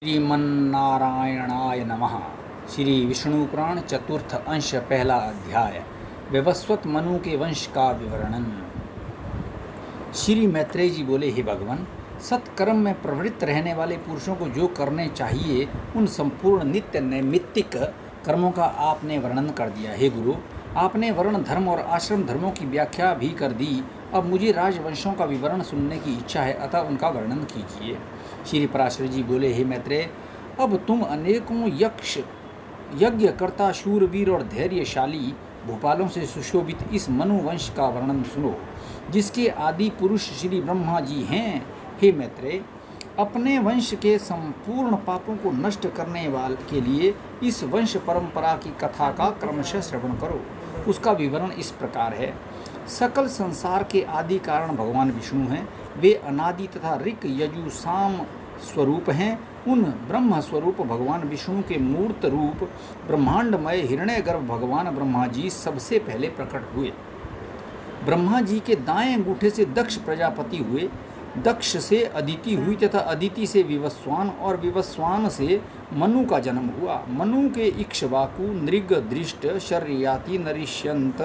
श्रीमन्नारायणाय नमः। श्री विष्णु पुराण चतुर्थ अंश पहला अध्याय विवस्वत मनु के वंश का विवरणन। श्री मैत्रेय जी बोले, हे भगवान, सत्कर्म में प्रवृत्त रहने वाले पुरुषों को जो करने चाहिए उन संपूर्ण नित्य नैमित्तिक कर्मों का आपने वर्णन कर दिया। हे गुरु, आपने वर्ण धर्म और आश्रम धर्मों की व्याख्या भी कर दी। अब मुझे राजवंशों का विवरण सुनने की इच्छा है, अतः उनका वर्णन कीजिए। श्री पराशर जी बोले, हे मैत्रेय, अब तुम अनेकों यज्ञकर्ता शूरवीर और धैर्यशाली भूपालों से सुशोभित इस मनु वंश का वर्णन सुनो, जिसके आदि पुरुष श्री ब्रह्मा जी हैं। हे मैत्रेय, अपने वंश के संपूर्ण पापों को नष्ट करने वाले के लिए इस वंश परंपरा की कथा का क्रमशः श्रवण करो। उसका विवरण इस प्रकार है। सकल संसार के आदि कारण भगवान विष्णु हैं। वे अनादि तथा ऋक यजु साम स्वरूप हैं। उन ब्रह्म स्वरूप भगवान विष्णु के मूर्त रूप ब्रह्मांडमय हिरण्यगर्भ भगवान ब्रह्मा जी सबसे पहले प्रकट हुए। ब्रह्मा जी के दाएं अंगूठे से दक्ष प्रजापति हुए, दक्ष से अदिति हुई तथा अदिति से विवस्वान और विवस्वान से मनु का जन्म हुआ। मनु के इक्ष्वाकु, नृग, दृष्ट, शर्याति, नरिष्यंत,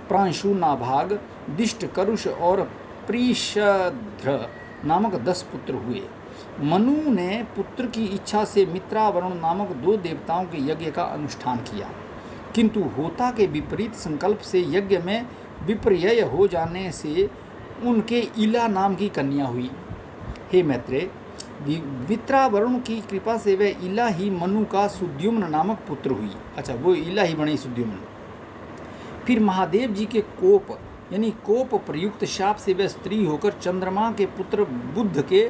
प्रांशु, नाभाग, दिष्ट, करुष और प्रीषध्र नामक 10 पुत्र हुए। मनु ने पुत्र की इच्छा से मित्रावरुण नामक 2 देवताओं के यज्ञ का अनुष्ठान किया, किंतु होता के विपरीत संकल्प से यज्ञ में विपर्यय हो जाने से उनके इला नाम की कन्या हुई। हे मैत्रेय, मित्रावरुण की कृपा से वह इला ही मनु का सुद्युम्न नामक पुत्र हुई। अच्छा, वो इला ही बनी सुद्युम्न। फिर महादेव जी के कोप यानी कोप प्रयुक्त शाप से वह स्त्री होकर चंद्रमा के पुत्र बुद्ध के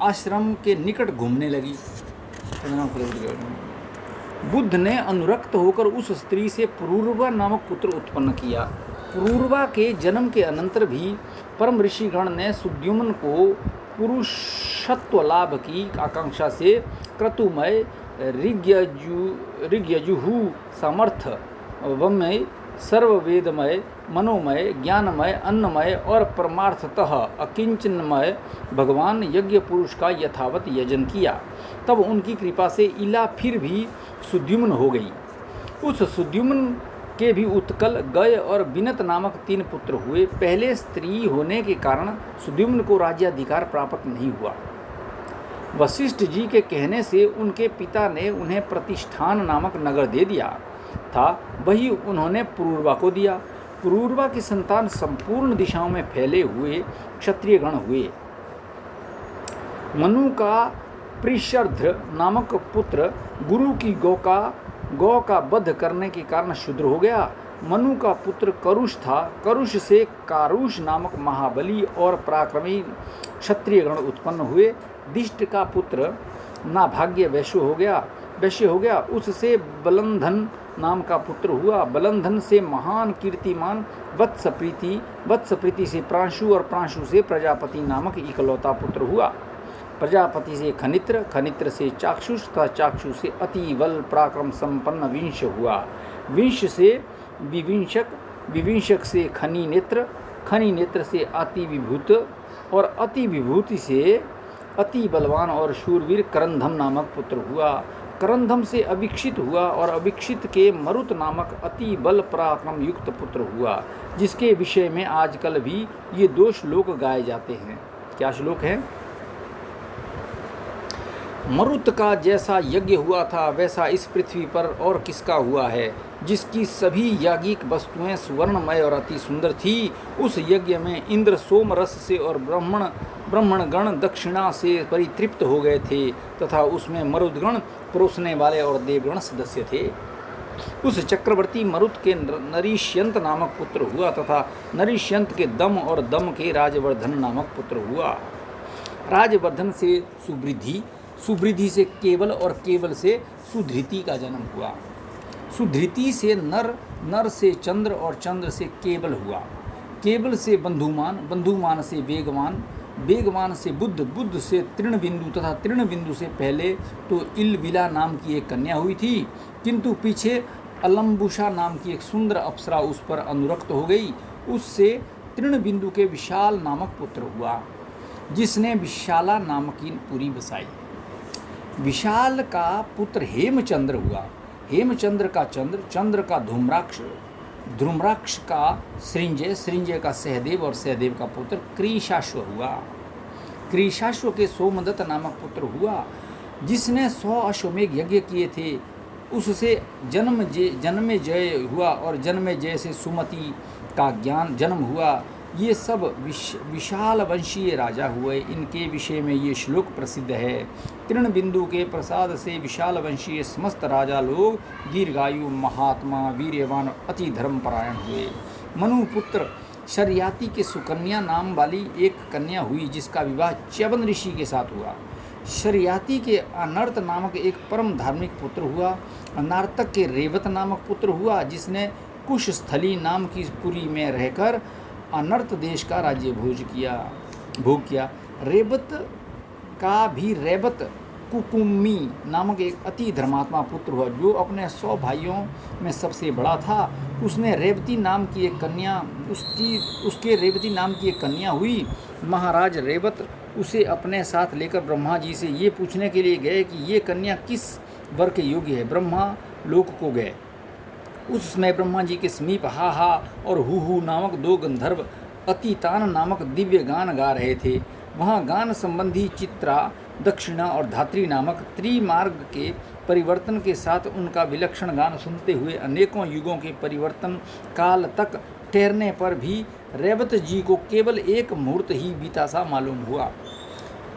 आश्रम के निकट घूमने लगी। बुद्ध ने अनुरक्त होकर उस स्त्री से पुरूरवा नामक पुत्र उत्पन्न किया। पुरूरवा के जन्म के अनंतर भी परम ऋषिगण ने सुद्युम्न को पुरुषत्व लाभ की आकांक्षा से क्रतुमय, ऋग्यजुहु, समर्थ, वमय, सर्ववेदमय, मनोमय, ज्ञानमय, अन्नमय और परमार्थतः अकिंचनमय भगवान यज्ञ पुरुष का यथावत यजन किया। तब उनकी कृपा से इला फिर भी सुद्युम्न हो गई। उस सुद्युम्न के भी उत्कल, गय और विनत नामक 3 पुत्र हुए। पहले स्त्री होने के कारण सुद्युम्न को राज्याधिकार प्राप्त नहीं हुआ। वशिष्ठ जी के कहने से उनके पिता ने उन्हें प्रतिष्ठान नामक नगर दे दिया था, वही उन्होंने पुरूरवा को दिया। पुरूरवा की संतान संपूर्ण दिशाओं में फैले हुए क्षत्रिय गण हुए। मनु का प्रीषध्र नामक पुत्र गुरु की गौ का वध करने के कारण शूद्र हो गया। मनु का पुत्र करुष था। करुष से कारुष नामक महाबली और पराक्रमी क्षत्रिय गण उत्पन्न हुए। दिष्ट का पुत्र नाभाग्य वैश्य हो गया। उससे बलंधन नाम का पुत्र हुआ। बलंधन से महान कीर्तिमान वत्सप्रीति से प्रांशु और प्रांशु से प्रजापति नामक इकलौता पुत्र हुआ। प्रजापति से खनित्र से चाक्षुष तथा चाक्षु से अति बल पराक्रम संपन्न विंश हुआ। विंश से विविंशक से खनि नेत्र से अति विभूत और अति विभूति से अति बलवान और शूरवीर करंधम नामक पुत्र हुआ। करंधम से अविक्षित हुआ और अविक्षित के मरुत नामक अति बल पराक्रम युक्त पुत्र हुआ, जिसके विषय में आजकल भी ये 2 श्लोक गाए जाते हैं। क्या श्लोक है? मरुत का जैसा यज्ञ हुआ था वैसा इस पृथ्वी पर और किसका हुआ है, जिसकी सभी याज्ञिक वस्तुएं सुवर्णमय और अति सुंदर थी। उस यज्ञ में इंद्र सोम रस से और ब्राह्मणगण दक्षिणा से परितृप्त हो गए थे तथा उसमें मरुदगण परोसने वाले और देवगण सदस्य थे। उस चक्रवर्ती मरुत के नरिष्यंत नामक पुत्र हुआ तथा नरिष्यंत के दम और दम के राजवर्धन नामक पुत्र हुआ। राजवर्धन से सुवृद्धि से केवल और केवल से सुधृति का जन्म हुआ। सुधृति से नर से चंद्र और चंद्र से केवल हुआ। केवल से बंधुमान से वेगवान से बुद्ध से तृणबिंदु तथा तृणबिंदु से पहले तो इलविला नाम की एक कन्या हुई थी, किंतु पीछे अलम्बुषा नाम की एक सुंदर अप्सरा उस पर अनुरक्त हो गई। उससे तृणबिंदु के विशाल नामक पुत्र हुआ, जिसने विशाला नाम की पुरी बसाई। विशाल का पुत्र हेमचंद्र हुआ, हेमचंद्र का चंद्र, चंद्र का धूम्राक्ष, धूम्राक्ष का सृंजय, सृंजय का सहदेव और सहदेव का पुत्र क्रीशाश्व हुआ। क्रीशाश्व के सोमदत्त नामक पुत्र हुआ, जिसने 100 अश्वमेघ यज्ञ किए थे। उससे जन्मेजय हुआ और जन्मेजय से सुमति का ज्ञान जन्म हुआ। ये सब विशाल वंशीय राजा हुए। इनके विषय में ये श्लोक प्रसिद्ध है। तृणबिंदु के प्रसाद से विशाल वंशीय समस्त राजा लोग दीर्घायु, महात्मा, वीर्यवान, अति धर्मपरायण हुए। मनुपुत्र शर्याति के सुकन्या नाम वाली एक कन्या हुई, जिसका विवाह च्यवन ऋषि के साथ हुआ। शर्याति के अनर्त नामक एक परम धार्मिक पुत्र हुआ। अनार्तक के रेवत नामक पुत्र हुआ, जिसने कुशस्थली नाम की पुरी में रहकर अनर्त देश का राज्य भोग किया। रेवत का भी रेवत कुकुम्मी नामक एक अति धर्मात्मा पुत्र हुआ, जो अपने 100 भाइयों में सबसे बड़ा था। उसके रेवती नाम की एक कन्या हुई। महाराज रेवत उसे अपने साथ लेकर ब्रह्मा जी से ये पूछने के लिए गए कि ये कन्या किस वर के योग्य है। ब्रह्मा लोक को गए। उस समय ब्रह्मा जी के समीप हा हा और हु नामक 2 गंधर्व अतितान नामक दिव्य गान गा रहे थे। वहाँ गान संबंधी चित्रा, दक्षिणा और धात्री नामक त्रिमार्ग के परिवर्तन के साथ उनका विलक्षण गान सुनते हुए अनेकों युगों के परिवर्तन काल तक ठहरने पर भी रेवत जी को केवल एक मुहूर्त ही बीता सा मालूम हुआ।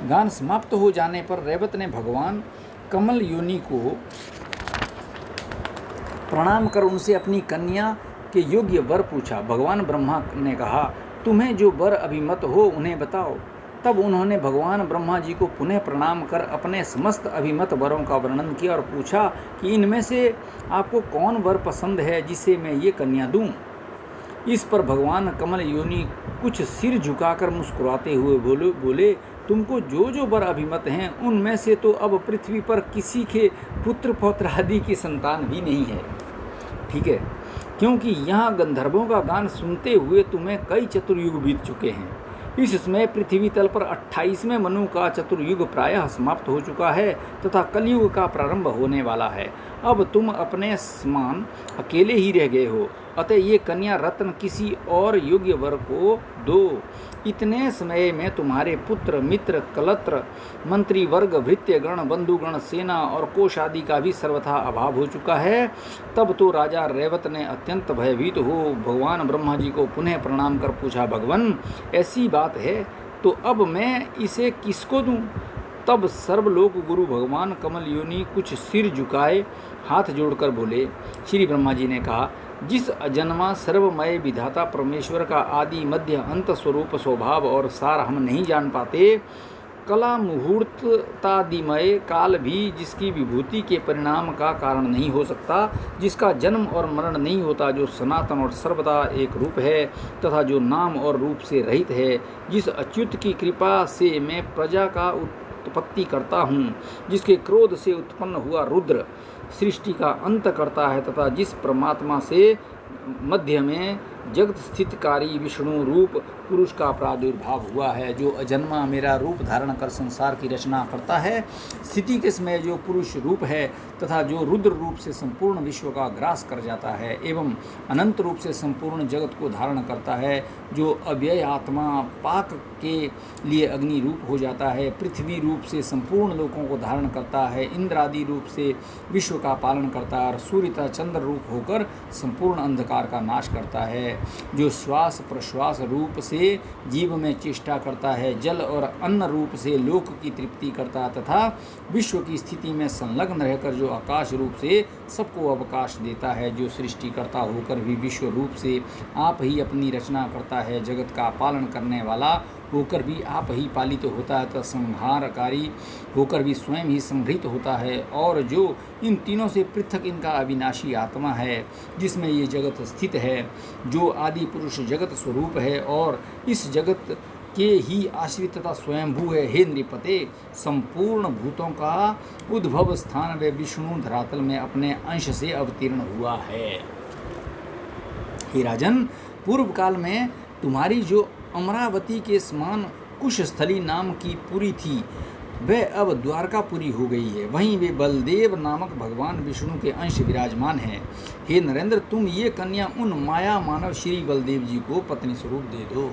गान समाप्त हो जाने पर रेवत ने भगवान कमल योनि को प्रणाम कर उनसे अपनी कन्या के योग्य वर पूछा। भगवान ब्रह्मा ने कहा, तुम्हें जो वर अभिमत हो उन्हें बताओ। तब उन्होंने भगवान ब्रह्मा जी को पुनः प्रणाम कर अपने समस्त अभिमत वरों का वर्णन किया और पूछा कि इनमें से आपको कौन वर पसंद है जिसे मैं ये कन्या दूं। इस पर भगवान कमल योनि कुछ सिर झुकाकर मुस्कुराते हुए बोले, तुमको जो जो वर अभिमत हैं उनमें से तो अब पृथ्वी पर किसी के पुत्र पौत्र आदि की संतान भी नहीं है। ठीक है, क्योंकि यहाँ गंधर्वों का गान सुनते हुए तुम्हें कई चतुर्युग बीत चुके हैं। इस समय पृथ्वी तल पर 28वें मनु का चतुर्युग प्रायः समाप्त हो चुका है तथा कलयुग का प्रारंभ होने वाला है। अब तुम अपने समान अकेले ही रह गए हो, अतः ये कन्या रत्न किसी और योग्य वर को दो। इतने समय में तुम्हारे पुत्र, मित्र, कलत्र, मंत्री वर्ग, भृत्यगण, बंधुगण, सेना और कोष आदि का भी सर्वथा अभाव हो चुका है। तब तो राजा रेवत ने अत्यंत भयभीत हो भगवान ब्रह्मा जी को पुनः प्रणाम कर पूछा, भगवान ऐसी बात है तो अब मैं इसे किसको दूं? तब सर्वलोक गुरु भगवान कमल योनि कुछ सिर झुकाए हाथ जोड़कर बोले। श्री ब्रह्मा जी ने कहा, जिस अजन्मा सर्वमय विधाता परमेश्वर का आदि मध्य अंत स्वरूप स्वभाव और सार हम नहीं जान पाते, कला मुहूर्तादिमय काल भी जिसकी विभूति के परिणाम का कारण नहीं हो सकता, जिसका जन्म और मरण नहीं होता, जो सनातन और सर्वदा एक रूप है तथा जो नाम और रूप से रहित है, जिस अच्युत की कृपा से मैं प्रजा का उत्पत्ति करता हूँ, जिसके क्रोध से उत्पन्न हुआ रुद्र सृष्टि का अंत करता है तथा जिस परमात्मा से मध्य में जगत स्थितकारी विष्णु रूप पुरुष का प्रादुर्भाव हुआ है, जो अजन्मा मेरा रूप धारण कर संसार की रचना करता है, स्थिति के समय जो पुरुष रूप है तथा जो रुद्र रूप से संपूर्ण विश्व का ग्रास कर जाता है एवं अनंत रूप से संपूर्ण जगत को धारण करता है, जो अव्यय आत्मा पाक के लिए अग्नि रूप हो जाता है, पृथ्वी रूप से संपूर्ण लोकों को धारण करता है, इंद्र आदि रूप से विश्व का पालन करता है और सूर्य तथा चंद्र रूप होकर संपूर्ण अंधकार का नाश करता है, जो श्वास प्रश्वास रूप से जीव में चेष्टा करता है, जल और अन्न रूप से लोक की तृप्ति करता तथा विश्व की स्थिति में संलग्न रहकर जो आकाश रूप से सबको अवकाश देता है, जो सृष्टिकर्ता होकर भी विश्व रूप से आप ही अपनी रचना करता है, जगत का पालन करने वाला होकर भी आप ही पालित होता है तथा संहारकारी होकर भी स्वयं ही संभृत होता है, और जो इन तीनों से पृथक इनका अविनाशी आत्मा है, जिसमें ये जगत स्थित है, जो आदि पुरुष जगत स्वरूप है और इस जगत के ही आश्रित तथा स्वयंभू है। हे नृपते, संपूर्ण भूतों का उद्भव स्थान व विष्णु धरातल में अपने अंश से अवतीर्ण हुआ है। हे राजन, पूर्व काल में तुम्हारी जो अमरावती के समान कुशस्थली नाम की पुरी थी, वह अब द्वारकापुरी हो गई है। वहीं वे बलदेव नामक भगवान विष्णु के अंश विराजमान हैं। हे नरेंद्र, तुम ये कन्या उन माया मानव श्री बलदेव जी को पत्नी स्वरूप दे दो।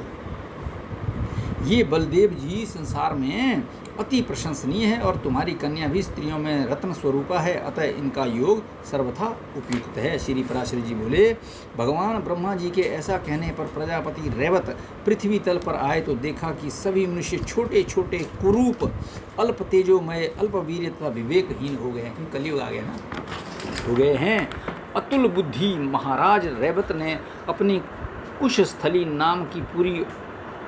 ये बलदेव जी संसार में अति प्रशंसनीय है और तुम्हारी कन्या भी स्त्रियों में रत्न स्वरूपा है, अतः इनका योग सर्वथा उपयुक्त है। श्री पराशर जी बोले, भगवान ब्रह्मा जी के ऐसा कहने पर प्रजापति रैवत पृथ्वी तल पर आए तो देखा कि सभी मनुष्य छोटे छोटे कुरूप, अल्प तेजोमय, अल्प वीर्य तथा विवेकहीन हो गए हैं, क्योंकि कलयुग आ गया ना, हो गए हैं। अतुल बुद्धि महाराज रैवत ने अपनी कुशस्थली नाम की पूरी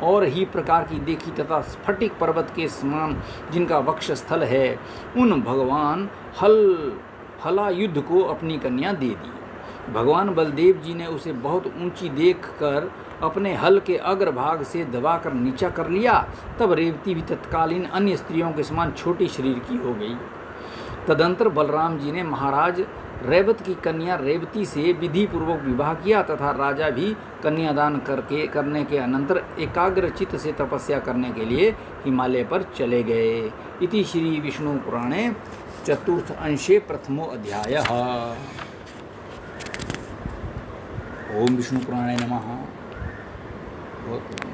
और ही प्रकार की देखी तथा स्फटिक पर्वत के समान जिनका वक्षस्थल है, उन भगवान हलायुद्ध को अपनी कन्या दे दी। भगवान बलदेव जी ने उसे बहुत ऊंची देखकर अपने हल के अग्रभाग से दबाकर नीचा कर लिया। तब रेवती भी तत्कालीन अन्य स्त्रियों के समान छोटी शरीर की हो गई। तदंतर बलराम जी ने महाराज रैवत की कन्या रेवती से विधि पूर्वक विवाह किया तथा राजा भी कन्यादान करने के अनंतर एकाग्र चित्त से तपस्या करने के लिए हिमालय पर चले गए। इति श्री विष्णु पुराणे चतुर्थ अंशे प्रथमो अध्यायः। ओम विष्णु पुराणे नमः। बहुत